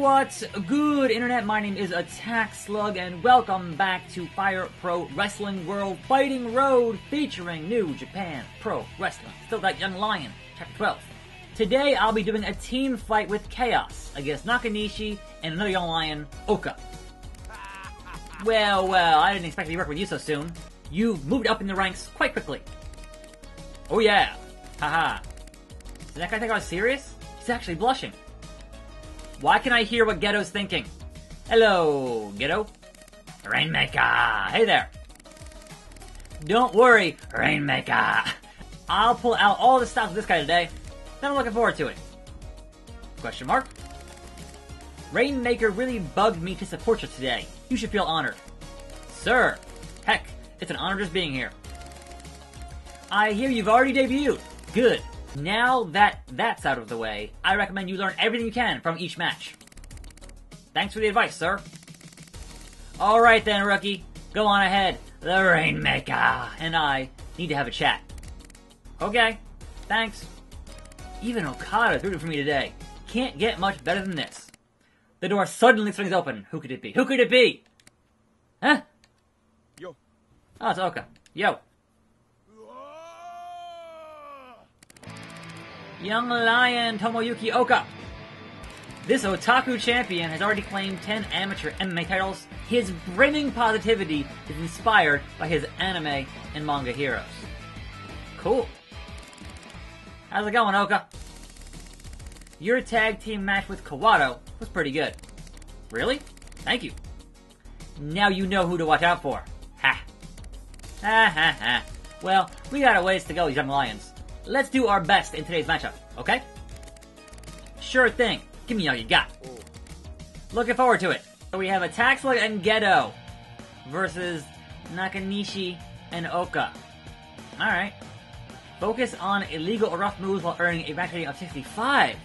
What's good, Internet? My name is attackslug, and welcome back to Fire Pro Wrestling World Fighting Road, featuring New Japan Pro Wrestling. Still got Young Lion, Chapter 12. Today, I'll be doing a team fight with Chaos against Nakanishi and another Young Lion, Oka. Well, I didn't expect to work with you so soon. You've moved up in the ranks quite quickly. Oh yeah, haha. Did that guy think I was serious? He's actually blushing. Why can I hear what Ghetto's thinking? Hello, Ghetto. Rainmaker! Hey there! Don't worry, Rainmaker! I'll pull out all the stops with this guy today. Then I'm looking forward to it. Question mark? Rainmaker really bugged me to support you today. You should feel honored. Sir! Heck, it's an honor just being here. I hear you've already debuted. Good. Now that that's out of the way, I recommend you learn everything you can from each match. Thanks for the advice, sir. Alright then, rookie. Go on ahead. The Rainmaker and I need to have a chat. Okay. Thanks. Even Okada's rooting for me today. Can't get much better than this. The door suddenly swings open. Who could it be? Who could it be? Huh? Yo. Oh, it's Oka. Yo. Young Lion Tomoyuki Oka. This otaku champion has already claimed 10 amateur MMA titles. His brimming positivity is inspired by his anime and manga heroes. Cool. How's it going, Oka? Your tag team match with Kawato was pretty good. Really? Thank you. Now you know who to watch out for. Ha. Ha ha ha. Well, we got a ways to go, Young Lions. Let's do our best in today's matchup, okay? Sure thing. Give me all you got. Looking forward to it. So we have attackslug and Ghetto versus Nakanishi and Oka. Alright. Focus on illegal or rough moves while earning a match rating of 65%,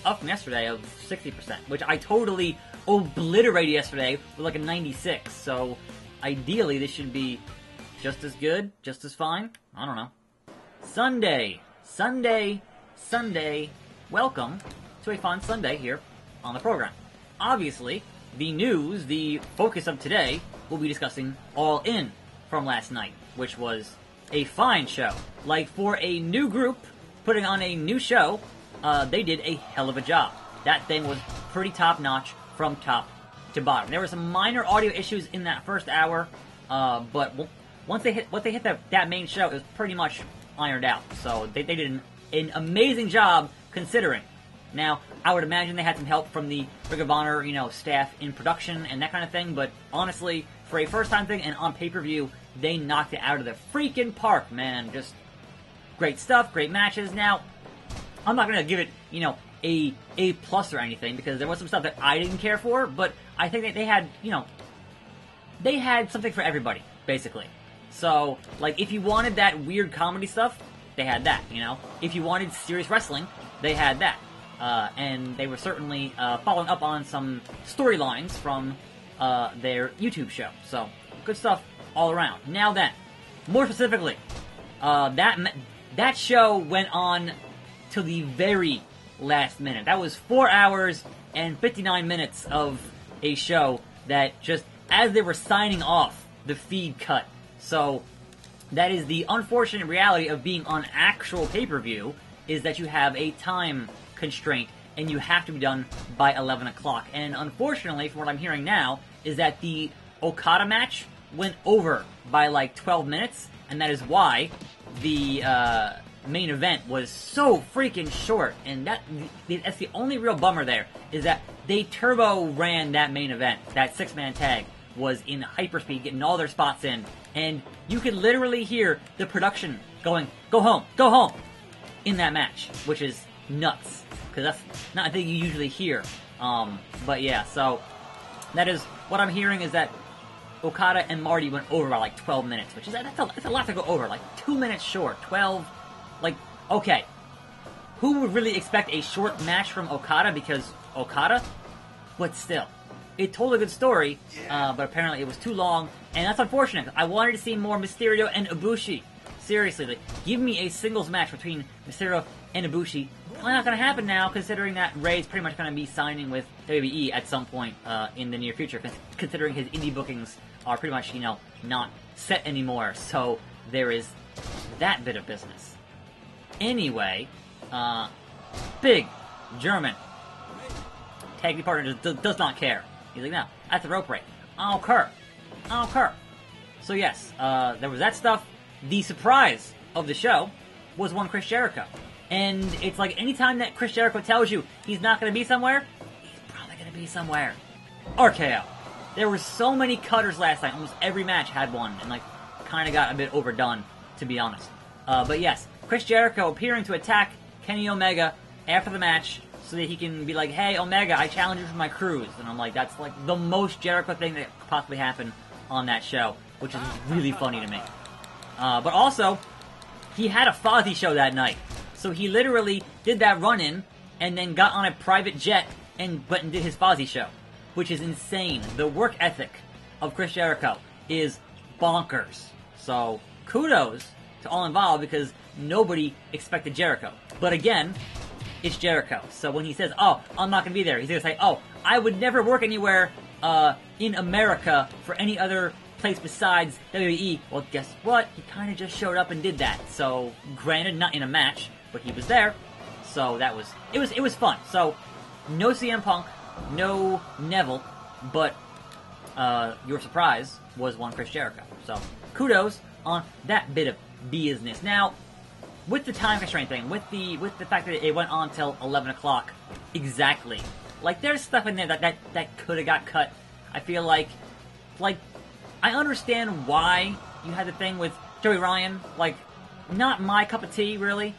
up from yesterday of 60%, which I totally obliterated yesterday with like a 96, so ideally this should be just as good, just as fine. I don't know. Sunday. Welcome to a fun Sunday here on the program. Obviously, the news, the focus of today, we'll be discussing All In from last night, which was a fine show. Like, for a new group putting on a new show, they did a hell of a job. That thing was pretty top-notch from top to bottom. There were some minor audio issues in that first hour, but once they hit that main show, it was pretty much ironed out. So they did an amazing job considering. Now, I would imagine they had some help from the Ring of Honor, staff in production and that kind of thing, but honestly, for a first-time thing and on pay-per-view, they knocked it out of the freaking park, man. Just great stuff, great matches. Now, I'm not gonna give it, A plus or anything, because there was some stuff that I didn't care for, but I think that they had, they had something for everybody, basically. So, like, if you wanted that weird comedy stuff, they had that, If you wanted serious wrestling, they had that. And they were certainly following up on some storylines from their YouTube show. So, good stuff all around. Now then, more specifically, that show went on till the very last minute. That was 4 hours and 59 minutes of a show that just, as they were signing off, the feed cut. So, that is the unfortunate reality of being on actual pay-per-view, is that you have a time constraint, and you have to be done by 11 o'clock. And unfortunately, from what I'm hearing now, is that the Okada match went over by like 12 minutes, and that is why the main event was so freaking short. And that's the only real bummer there, is that they turbo ran that main event. That 6-man tag was in hyperspeed, getting all their spots in, and you could literally hear the production going, go home, in that match, which is nuts, because that's not a thing you usually hear. But yeah, so that is what I'm hearing, is that Okada and Marty went over by like 12 minutes, which is that's a lot to go over, like 2 minutes short, 12, like, okay, who would really expect a short match from Okada, because Okada, but still. It told a good story, but apparently it was too long, and that's unfortunate. I wanted to see more Mysterio and Ibushi. Seriously, like, give me a singles match between Mysterio and Ibushi Well, not going to happen now, considering that Ray's pretty much going to be signing with WWE at some point in the near future, considering his indie bookings are pretty much, not set anymore. So there is that bit of business. Anyway, big German tag team partner does not care. He's like, no, that's a rope break. I'll occur. So yes, there was that stuff. The surprise of the show was one Chris Jericho. And it's like anytime that Chris Jericho tells you he's not going to be somewhere, he's probably going to be somewhere. RKO. There were so many cutters last night. Almost every match had one. And kind of got a bit overdone, to be honest. But yes, Chris Jericho appearing to attack Kenny Omega after the match so that he can be like, hey, Omega, I challenge you for my cruise. And I'm like, that's the most Jericho thing that could possibly happen on that show, which is really funny to me. But also, he had a Fozzy show that night. So he literally did that run-in and then got on a private jet and did his Fozzy show, which is insane. The work ethic of Chris Jericho is bonkers. So kudos to all involved because nobody expected Jericho. But again, it's Jericho. So when he says, oh, I'm not going to be there, he's going to say, oh, I would never work anywhere in America for any other place besides WWE. Well, guess what? He kind of just showed up and did that. So granted, not in a match, but he was there, so it was fun. So, no CM Punk, no Neville, but your surprise was one Chris Jericho. So, kudos on that bit of business. Now, with the time constraint thing, with the fact that it went on till 11 o'clock, exactly. There's stuff in there that could have got cut. I feel like, I understand why you had the thing with Joey Ryan, not my cup of tea, really.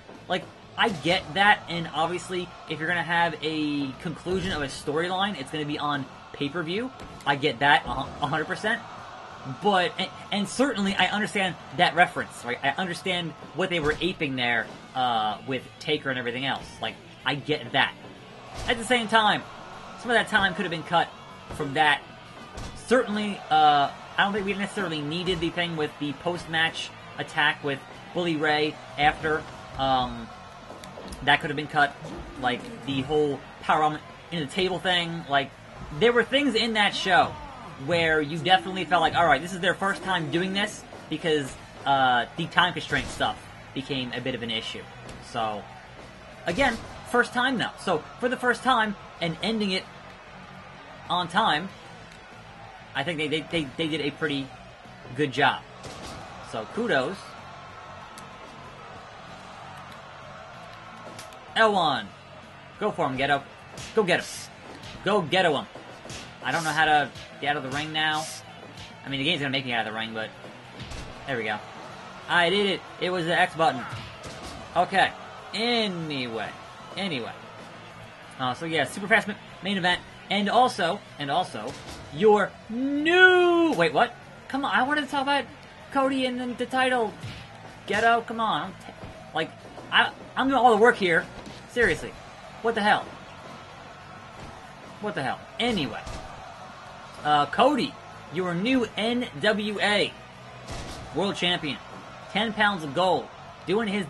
I get that, and obviously, if you're going to have a conclusion of a storyline, it's going to be on pay-per-view. I get that 100%. But, and certainly, I understand that reference, right? I understand what they were aping there with Taker and everything else. I get that. At the same time, some of that time could have been cut from that. Certainly, I don't think we necessarily needed the thing with the post-match attack with Bully Ray after. That could have been cut. The whole powerbomb in the table thing. There were things in that show where you definitely felt like, alright, this is their first time doing this because the time constraint stuff became a bit of an issue. So, again, first time though. So, for the first time, and ending it on time, I think they did a pretty good job. So, kudos. L1. Go for him, Ghetto. Go get him. Go Ghetto him. I don't know how to get out of the ring now. I mean, the game's gonna make me out of the ring, but... There we go. I did it. It was the X button. Okay. Anyway. So yeah, super fast main event. And also, your new... Wait, what? Come on, I wanted to talk about Cody and the title. Ghetto, come on. I'm doing all the work here. Seriously. What the hell? Anyway. Cody, your new NWA World Champion. 10 pounds of gold. Doing his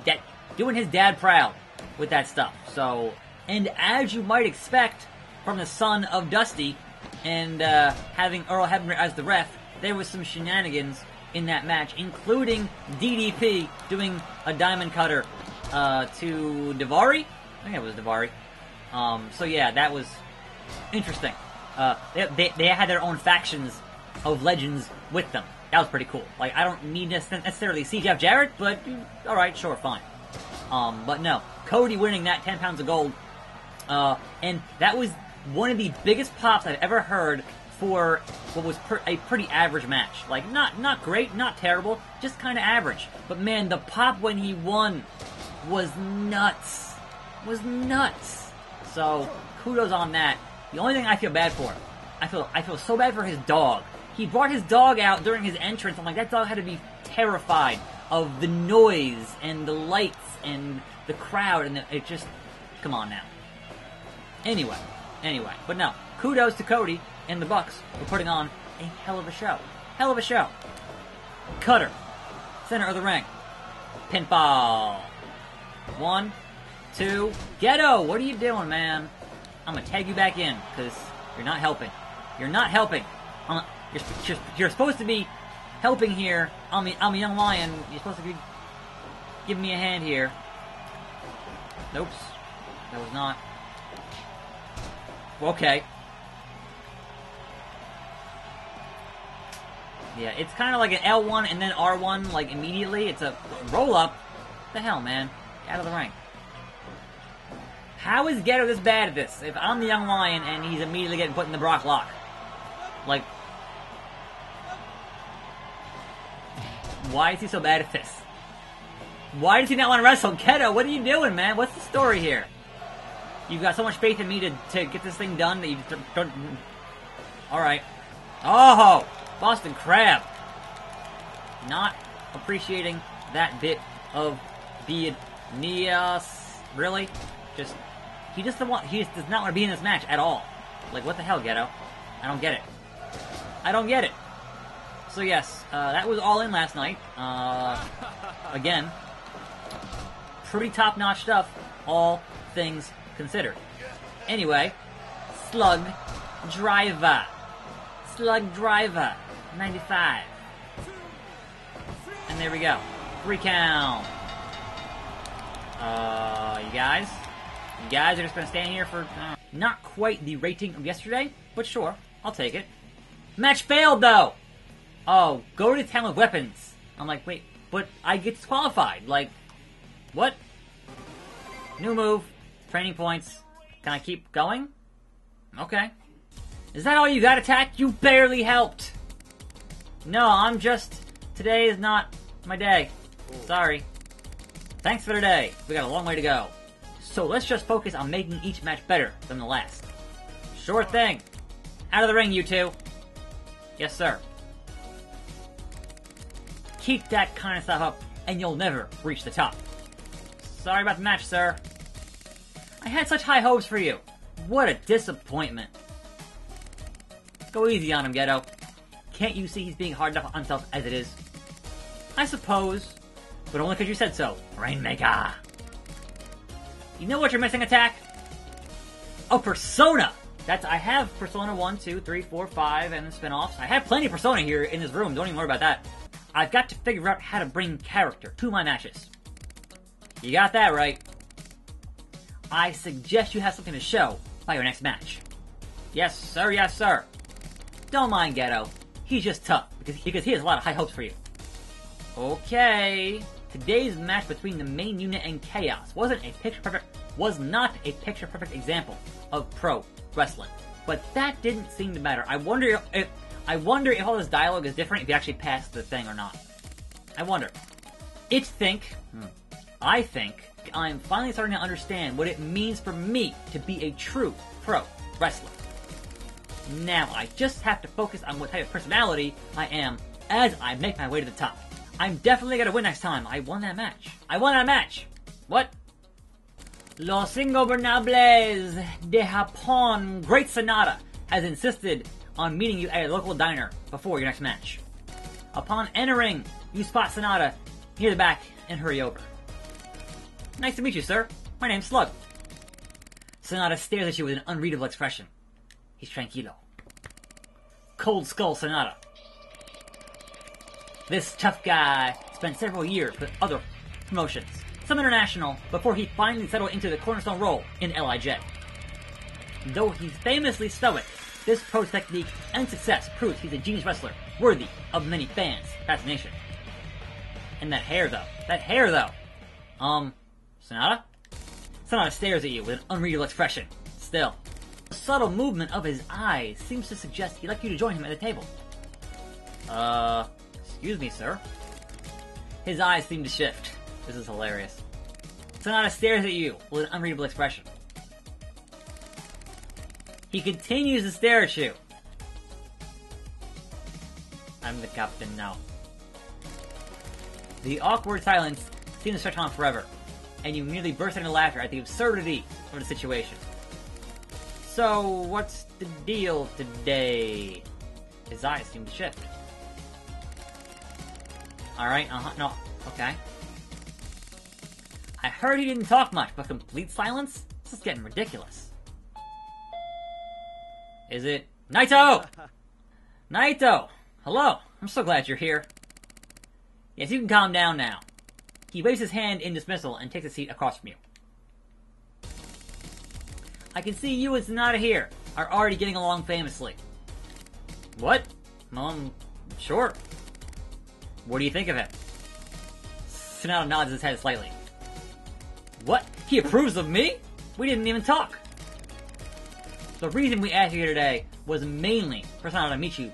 dad proud with that stuff. So, and as you might expect from the son of Dusty and having Earl Hebner as the ref, there was some shenanigans in that match, including DDP doing a diamond cutter to Daivari? I think it was Daivari. So yeah, that was interesting. They had their own factions of legends with them. That was pretty cool. I don't need to necessarily see Jeff Jarrett, but alright, sure, fine. But no, Cody winning that 10 pounds of gold, and that was one of the biggest pops I've ever heard for what was a pretty average match. Not great, not terrible, just kind of average. But man, the pop when he won was nuts. So, kudos on that. The only thing I feel bad for, I feel so bad for his dog. He brought his dog out during his entrance. I'm like, that dog had to be terrified of the noise and the lights and the crowd, and it just, come on now. Anyway, but no, kudos to Cody and the Bucks for putting on a hell of a show. Cutter, center of the ring, pinfall. 1, 2. Ghetto, what are you doing, man? I'm gonna tag you back in, because you're not helping. You're not helping. You're supposed to be helping here. I'm a young lion. You're supposed to be giving me a hand here. Nope. That was not. Okay. Yeah, it's kind of like an L1 and then R1, like, immediately. It's a roll-up. What the hell, man? Get out of the ring. How is Ghetto this bad at this? If I'm the young lion and he's immediately getting put in the Brock lock. Like, why is he so bad at this? Why does he not want to wrestle? Ghetto, what are you doing, man? What's the story here? You've got so much faith in me to get this thing done that you don't... Alright. Oh! Boston Crab. Not appreciating that bit of the Neos. Really? He just does not want to be in this match at all. Like, what the hell, Ghetto? I don't get it. I don't get it. So yes, that was All In last night. Again, pretty top-notch stuff, all things considered. Anyway, Slug Driver. Slug Driver, 95. And there we go. 3 count. You guys are just gonna stand here for, not quite the rating of yesterday, but sure, I'll take it. Match failed, though! Oh, go to town with weapons. I'm like, wait, but I get disqualified. Like, what? New move, training points. Can I keep going? Okay. Is that all you got, Attack? You barely helped! No, today is not my day. Sorry. Thanks for today. We got a long way to go. So let's just focus on making each match better than the last. Sure thing. Out of the ring, you two. Yes, sir. Keep that kind of stuff up, and you'll never reach the top. Sorry about the match, sir. I had such high hopes for you. What a disappointment. Go easy on him, Ghetto. Can't you see he's being hard enough on himself as it is? I suppose, but only because you said so, Rainmaker. You know what you're missing, Attack? Oh, Persona! I have Persona 1, 2, 3, 4, 5, and the spin-offs. I have plenty of Persona here in this room, don't even worry about that. I've got to figure out how to bring character to my matches. You got that right. I suggest you have something to show by your next match. Yes, sir, yes, sir. Don't mind Ghetto. He's just tough, because he has a lot of high hopes for you. Okay. Today's match between the main unit and Chaos was not a picture-perfect example of pro wrestling. But that didn't seem to matter. I wonder if all this dialogue is different if you actually pass the thing or not. I wonder. I think I'm finally starting to understand what it means for me to be a true pro wrestler. Now I just have to focus on what type of personality I am as I make my way to the top. I'm definitely gonna win next time. I won that match. What? Los Ingobernables de Japón, Great Sonata, has insisted on meeting you at a local diner before your next match. Upon entering, you spot Sonata near the back and hurry over. Nice to meet you, sir. My name's Slug. Sonata stares at you with an unreadable expression. He's tranquilo. Cold Skull Sonata. This tough guy spent several years with other promotions, some international, before he finally settled into the cornerstone role in LIJ. Though he's famously stoic, this pro technique and success proves he's a genius wrestler, worthy of many fans' fascination. And that hair though. Sonata? Sonata stares at you with an unreadable expression. Still. The subtle movement of his eyes seems to suggest he'd like you to join him at the table. Excuse me, sir. His eyes seem to shift. This is hilarious. Sonata stares at you with an unreadable expression. He continues to stare at you. I'm the captain now. The awkward silence seems to stretch on forever, and you nearly burst into laughter at the absurdity of the situation. So, what's the deal today? His eyes seem to shift. Alright, no, okay. I heard he didn't talk much, but complete silence? This is getting ridiculous. Is it... Naito! Naito! Hello. I'm so glad you're here. Yes, you can calm down now. He waves his hand in dismissal and takes a seat across from you. I can see you and Sonata here are already getting along famously. What? Sure. What do you think of him? Sonata nods his head slightly. What? He approves of me? We didn't even talk. The reason we asked you here today was mainly for Sonata to meet you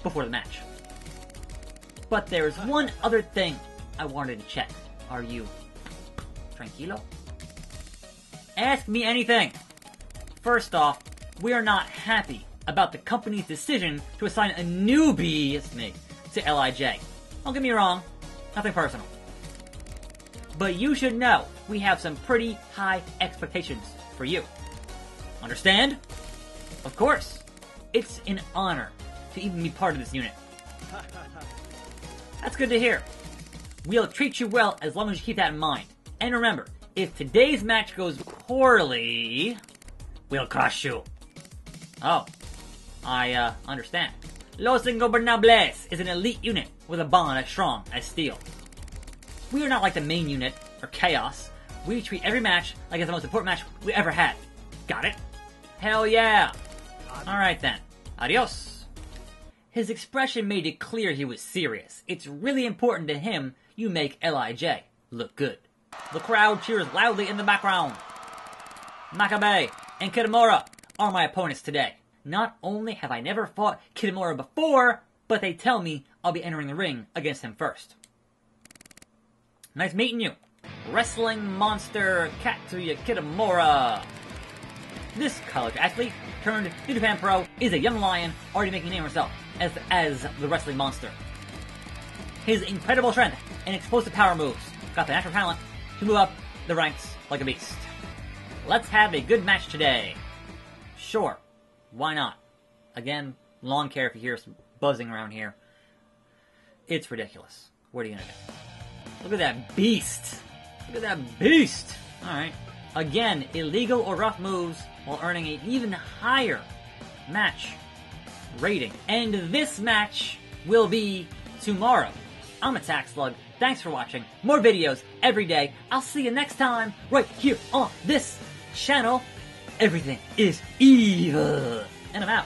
before the match. But there's one other thing I wanted to check. Are you tranquilo? Ask me anything. First off, we are not happy about the company's decision to assign a newbie, it's me, to LIJ. Don't get me wrong, nothing personal. But you should know, we have some pretty high expectations for you. Understand? Of course. It's an honor to even be part of this unit. That's good to hear. We'll treat you well as long as you keep that in mind. And remember, if today's match goes poorly, we'll crush you. Oh, I understand. Los Ingobernables is an elite unit with a bond as strong as steel. We are not like the main unit, or Chaos. We treat every match like it's the most important match we ever had. Got it? Hell yeah! Alright then. Adios. His expression made it clear he was serious. It's really important to him you make LIJ look good. The crowd cheers loudly in the background. Makabe and Kitamura are my opponents today. Not only have I never fought Kitamura before, but they tell me I'll be entering the ring against him first. Nice meeting you. Wrestling monster Katsuya Kitamura. This college athlete turned New Japan Pro is a young lion already making a name for himself as the wrestling monster. His incredible strength and explosive power moves got the natural talent to move up the ranks like a beast. Let's have a good match today. Sure, why not? Again, lawn care if you hear some buzzing around here. It's ridiculous. What are you gonna do? Look at that beast! Look at that beast! Alright. Again, illegal or rough moves while earning an even higher match rating. And this match will be tomorrow. I'm attackslug. Thanks for watching. More videos every day. I'll see you next time right here on this channel. Everything is evil. And I'm out.